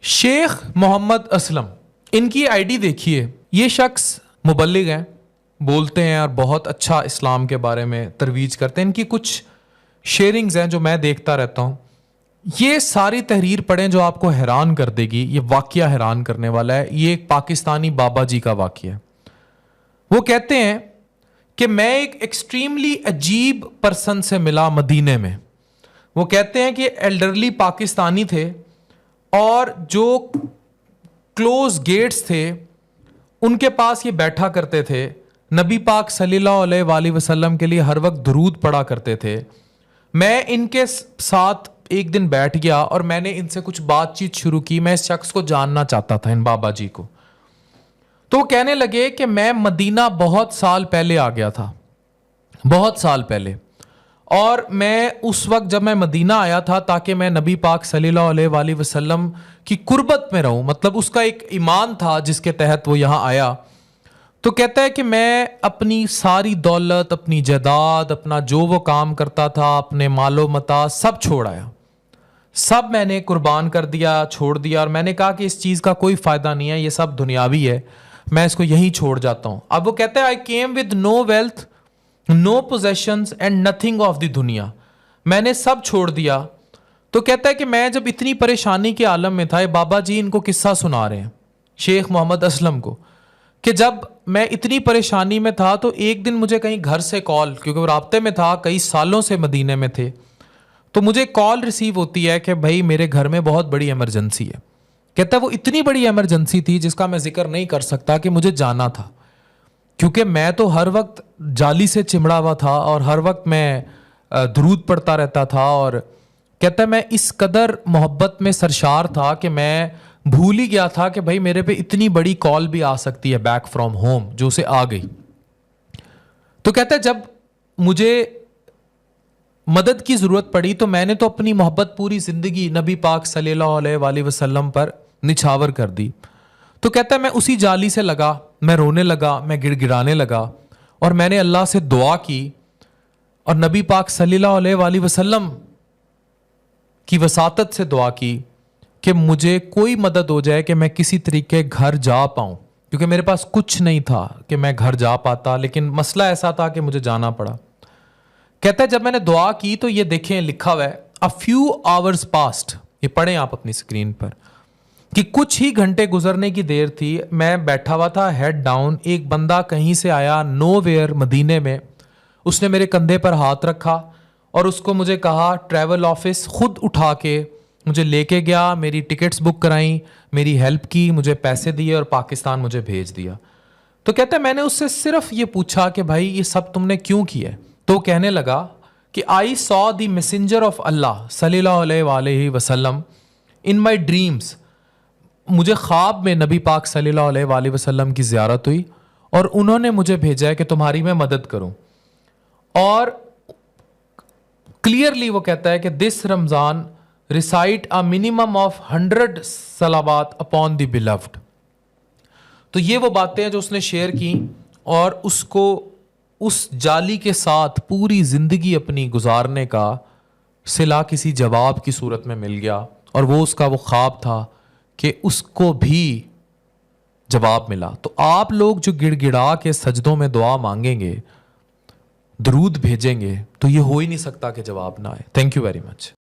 शेख मोहम्मद असलम, इनकी आईडी देखिए। ये शख्स मुबल्लिग हैं, बोलते हैं और बहुत अच्छा इस्लाम के बारे में तरवीज करते हैं। इनकी कुछ शेयरिंग्स हैं जो मैं देखता रहता हूँ। ये सारी तहरीर पढ़ें जो आपको हैरान कर देगी। ये वाक़या हैरान करने वाला है। ये एक पाकिस्तानी बाबा जी का वाक़या है। वो कहते हैं कि मैं एक एक्सट्रीमली अजीब पर्सन से मिला मदीने में। वो कहते हैं कि एल्डरली पाकिस्तानी थे और जो क्लोज गेट्स थे उनके पास ये बैठा करते थे। नबी पाक सल्लल्लाहु अलैहि वसल्लम के लिए हर वक्त दुरूद पढ़ा करते थे। मैं इनके साथ एक दिन बैठ गया और मैंने इनसे कुछ बातचीत शुरू की। मैं इस शख्स को जानना चाहता था, इन बाबा जी को। तो वो कहने लगे कि मैं मदीना बहुत साल पहले आ गया था, बहुत साल पहले, और मैं उस वक्त जब मैं मदीना आया था ताकि मैं नबी पाक सल्लल्लाहु अलैहि वसल्लम की कुर्बत में रहूं, मतलब उसका एक ईमान था जिसके तहत वो यहाँ आया। तो कहता है कि मैं अपनी सारी दौलत, अपनी जायदाद, अपना जो वो काम करता था, अपने मालो मता सब छोड़ आया। सब मैंने कुर्बान कर दिया, छोड़ दिया, और मैंने कहा कि इस चीज़ का कोई फ़ायदा नहीं है, ये सब दुनियावी है, मैं इसको यहीं छोड़ जाता हूँ। अब वो कहता है I came with no wealth, no possessions and nothing of the दुनिया। मैंने सब छोड़ दिया। तो कहता है कि मैं जब इतनी परेशानी के आलम में था, ये बाबा जी इनको किस्सा सुना रहे हैं शेख मोहम्मद असलम को, कि जब मैं इतनी परेशानी में था तो एक दिन मुझे कहीं घर से कॉल, क्योंकि वो राब्ते में था, कई सालों से मदीने में थे, तो मुझे कॉल रिसीव होती है कि भाई मेरे घर में बहुत बड़ी इमरजेंसी है। कहता है वो इतनी बड़ी इमरजेंसी थी जिसका मैं जिक्र नहीं कर सकता, कि मुझे जाना था, क्योंकि मैं तो हर वक्त जाली से चिमड़ा हुआ था और हर वक्त मैं दुरूद पढ़ता रहता था। और कहता है मैं इस कदर मोहब्बत में सरशार था कि मैं भूल ही गया था कि भाई मेरे पे इतनी बड़ी कॉल भी आ सकती है बैक फ्रॉम होम, जो उसे आ गई। तो कहता है जब मुझे मदद की ज़रूरत पड़ी तो मैंने तो अपनी मोहब्बत पूरी ज़िंदगी नबी पाक सल्लल्लाहु अलैहि वसल्लम पर निछावर कर दी। तो कहता है मैं उसी जाली से लगा, मैं रोने लगा, मैं गिड़गिड़ाने लगा, और मैंने अल्लाह से दुआ की और नबी पाक सल्लल्लाहु अलैहि वसल्लम की वसातत से दुआ की कि मुझे कोई मदद हो जाए कि मैं किसी तरीके घर जा पाऊँ, क्योंकि मेरे पास कुछ नहीं था कि मैं घर जा पाता, लेकिन मसला ऐसा था कि मुझे जाना पड़ा। कहता है जब मैंने दुआ की तो ये देखें लिखा हुआ है, अ फ्यू आवर्स पास्ट, ये पढ़ें आप अपनी स्क्रीन पर, कि कुछ ही घंटे गुजरने की देर थी, मैं बैठा हुआ था हेड डाउन, एक बंदा कहीं से आया नोवेयर मदीने में, उसने मेरे कंधे पर हाथ रखा और उसको मुझे कहा ट्रैवल ऑफिस खुद उठा के मुझे लेके गया, मेरी टिकट्स बुक कराई, मेरी हेल्प की, मुझे पैसे दिए और पाकिस्तान मुझे भेज दिया। तो कहता है मैंने उससे सिर्फ ये पूछा कि भाई ये सब तुमने क्यों किया है? तो कहने लगा कि I saw the messenger of Allah सल्लल्लाहु अलैहि वसल्लम इन माई ड्रीम्स। मुझे ख्वाब में नबी पाक सल्लल्लाहु अलैहि वसल्लम की ज़ियारत हुई और उन्होंने मुझे भेजा है कि तुम्हारी मैं मदद करूं। और क्लियरली वो कहता है कि this Ramzan recite a minimum of 100 सलावात अपॉन द बिलव्ड। तो ये वो बातें हैं जो उसने शेयर की, और उसको उस जाली के साथ पूरी ज़िंदगी अपनी गुजारने का सिला किसी जवाब की सूरत में मिल गया, और वो उसका वो ख्वाब था कि उसको भी जवाब मिला। तो आप लोग जो गिड़गिड़ा के सजदों में दुआ मांगेंगे, दरूद भेजेंगे, तो ये हो ही नहीं सकता कि जवाब ना आए। Thank you very much.